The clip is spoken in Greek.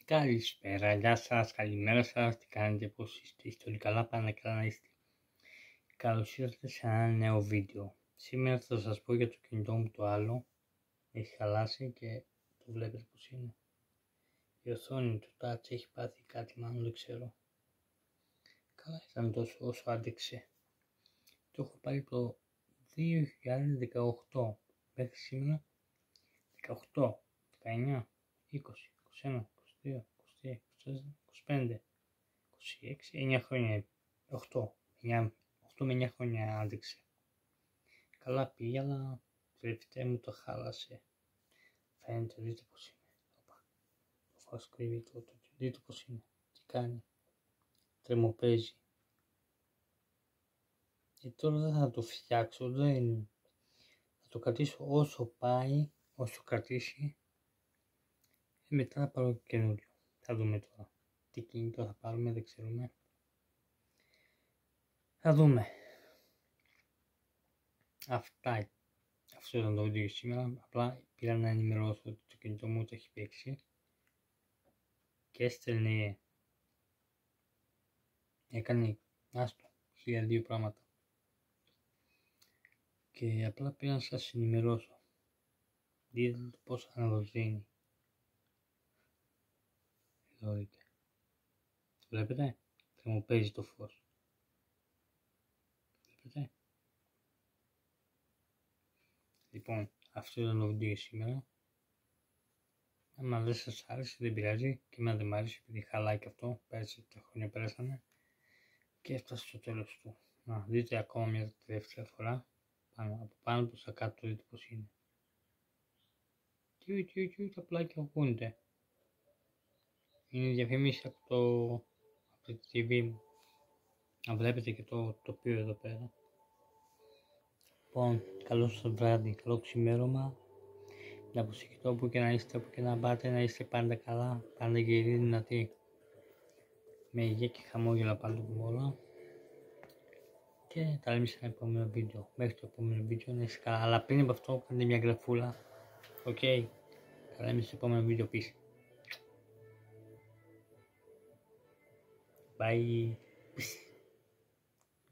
Καλησπέρα, γεια σας, καλημέρα σας, τι κάνετε, πώς είστε όλοι καλά, πάνε καλά να είστε. Καλώς ήρθατε σε ένα νέο βίντεο. Σήμερα θα σας πω για το κινητό μου το άλλο. Έχει χαλάσει και το βλέπετε πως είναι. Η οθόνη του touch έχει πάθει κάτι, μάλλον δεν ξέρω. Καλά ήταν τόσο όσο άντεξε. Το έχω πάρει το 2018 μέχρι σήμερα. 18, 19, 20, 21, 22, 23, 24, 25, 26, 9 χρόνια, 8 με 9 χρόνια άντεξε. Καλά πήγε, αλλά τελευταία μου το χάλασε. Φαίνεται, δείτε πως είναι. Το φως κρύβει το δείτε πως είναι. Τι κάνει. Τρεμοπαίζει. Και τώρα δεν θα το φτιάξω, θα το κρατήσω όσο πάει, όσο κρατήσει. Μετά θα πάρω καινούριο. Θα δούμε τώρα. Τι κινητό θα πάρουμε, δεν ξέρουμε. Θα δούμε. Αυτό ήταν το βίντεο για σήμερα. Απλά πήρα να ενημερώσω ότι το κινητό μου το έχει παίξει. Και έστελνε. Έκανε άστο 1002 πράγματα. Και απλά πήρα να σας ενημερώσω. Δείτε πώς αναβοσβήνει. Εδώ δείτε. Βλέπετε. Τρεμοπαίζει το φως. Βλέπετε. Λοιπόν, αυτό ήταν το βίντεο για σήμερα. Αν δεν σας άρεσε δεν πειράζει, και εμένα δεν μ' άρεσε επειδή χαλάει και αυτό, πέρασε, τα χρόνια πέρασανε και έφτασε στο τέλος του. Να δείτε ακόμα μια δεύτερη φορά, από πάνω προς τα κάτω δείτε πως είναι. Τι τα πλάκια ακούνε. Είναι διαφημίσεις από τη TV μου. Να βλέπετε και το τοπίο εδώ πέρα. Λοιπόν, καλό σας βράδυ, καλό ξημέρωμα. Να προσεχείτε όπου και να είστε, όπου και να πάτε, να είστε πάντα καλά, πάντα γεροί, δυνατοί. Με υγεία και χαμόγελα πάντα που όλα. Και τα λέμε σε ένα επόμενο βίντεο. Μέχρι το επόμενο βίντεο να είστε καλά. Αλλά πριν από αυτό κάντε μια γραφούλα. Οκ. Τα λέμε στο επόμενο βίντεο πίσω. Bye.